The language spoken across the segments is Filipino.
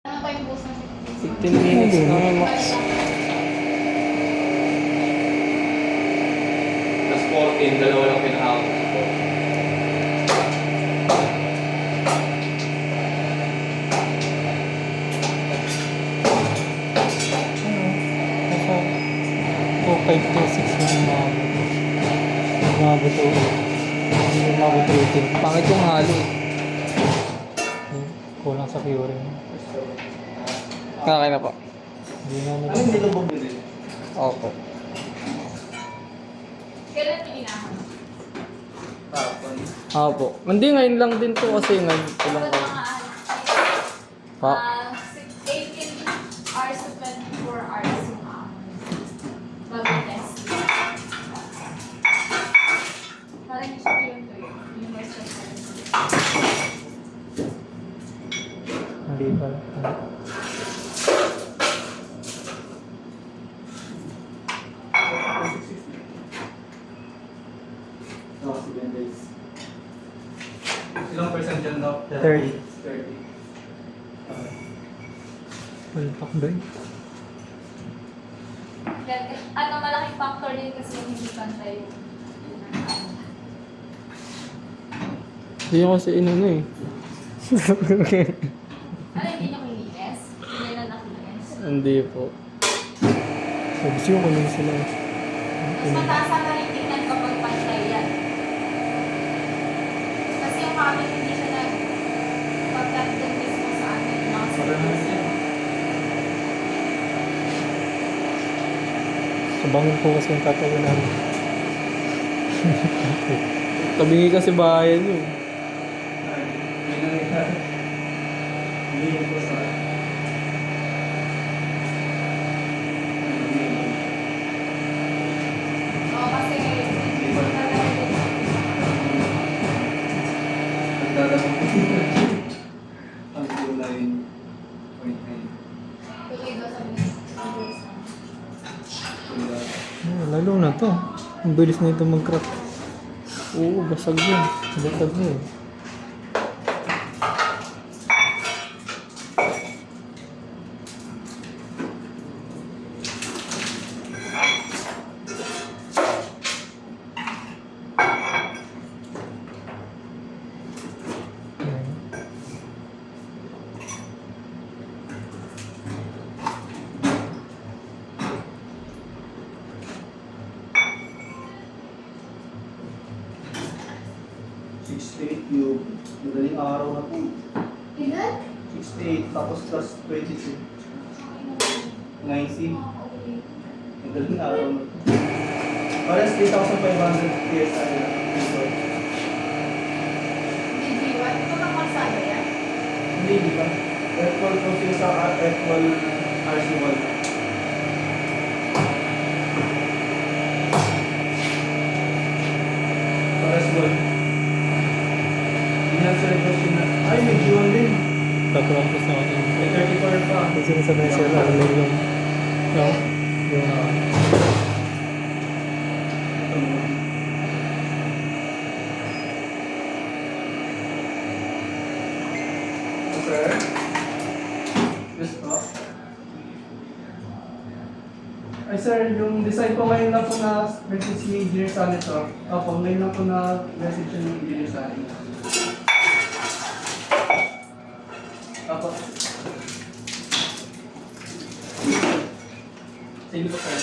Ano pa yung bus ng 15 minutes na max. Plus 14, dalawa lang pinahawak ko. Nasa 2.526 na umabot. Umabot o. Hindi umabot 18. Pangit yung halo eh. Kulang sa curing. Nakakain na po. Hindi na Ano hindi ko bumili? Opo. Kailan yung inahan? Tapon. Opo. Hindi ngayon lang din po kasi ngayon ko lang Ano kayo. mga Pa? 18 hours to 24 hours yung bago test. Parang yung siya yun to yun. Yung first test. Hindi pala. No, 7 days. Ilang percent yan daw? 30. 30. Palpak ba eh? Ano, malaking factor din kasi yung hindi pantay yung Hindi ko kasi inano eh. ano, hindi nyo kininis? Hindi na nakinis. Hindi po. Sabi siya ko lang sila. Mas mataas ang naritingnan kapag pantay yan. Kasi yung kami hindi siya nag-pagkat din mismo sa amin yung mga service. Sabangon po kasi yung tatawin namin. Tabingi kasi bayan yun. May nangyayari. Hindi ko sa... Oo, kasi hindi mo talaga din. Nagdadamang ang 29.9. Tuloy daw sabi niya. Lalo na to. Ang bilis na ito mag-crack. Oo, basag yun. Basag yun. yung madaling araw na po. Ilan? 68 tapos plus 22. 90. Madaling araw na po. Parang 3,500 PSI na. DG1? Ito na kalsada yan? Hindi, di ba? F1 po sila sa F1 RC1. Paras doon. Hindi na sila question na. Ay, may G1 din. Tatawag ko sa akin. May 34 pa. Kasi nasabi siya ano yung yung Ito mo. Sir? Yes po. Ay sir, yung design ko ngayon lang po na message ni Engineer Sally to. Opo, ngayon lang po na message ni Engineer Sally. Opo. Sige po sir.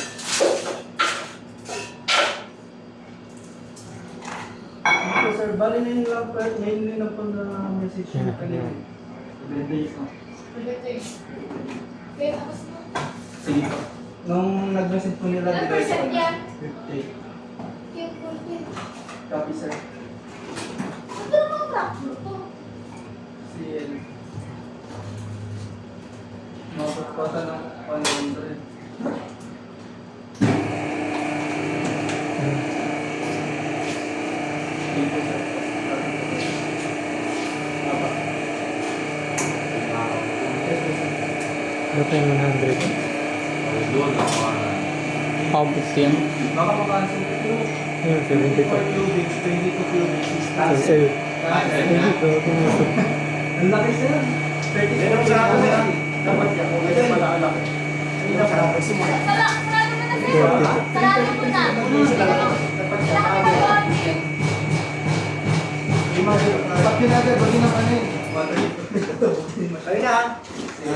Sige po sir, bali na yun lang po, ngayon lang po na message ni kanina. 7 days na. Okay, tapos mo. Sige po. Nung nag-message po nila, Ilan percent yan? 50. Cute, cute. Copy sir. Ano namang fracture to? CL. Mapagpata ng 100. Thank you sir. Apa? Yes, sir. Ito yung 100. Abot yan. Baka makancel ito. Ayun, 22 72. cubics, 22 cubics is So, cancel. sa'yo. Cancel. Ito, Ang laki sir. 30 cubics. Sarado mo na sa'yo. Sarado mo na. Kailangan mo yun.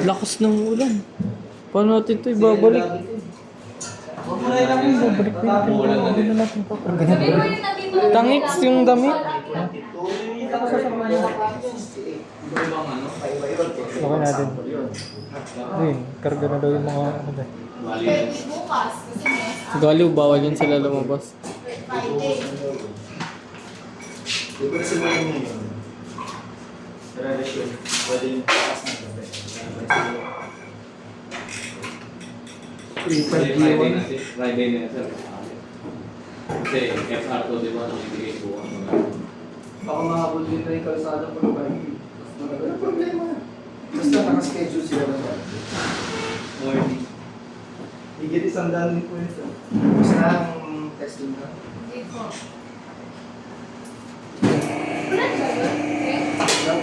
Lakas ng ulan. Paano natin ito ibabalik? Babalik pa natin. Hindi na natin pakargahan. Sabi mo yung nandito. Tangix yung damit. Okay natin. Ayun, karga na daw yung mga ano ba. Pwede bukas. Kasi may Galiw, bawal yun sila lumabas. Friday. Friday na sir. Kasi FR to, di ba, nung ibigay ko Baka mahabol din tayo yung kalsada po ba? Wala problema. Basta nakaschedule sila na yan. morning. Higit 100 din po ito. Basta ang testing na. Hindi po. Wala siya yun? Okay.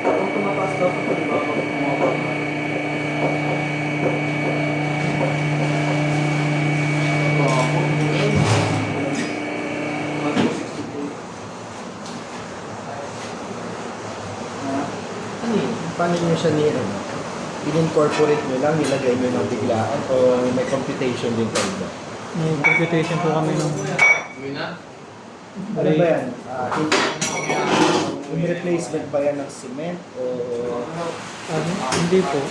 Kung tumapas daw po, di ba? Kung bumaba. Paano nyo siya in-incorporate nyo lang, nilagay nyo ng biglaan o may computation din kayo ba? May computation po kami ng... Ano ba yan? Yung replacement ba yan ng cement o Ano? Hindi po.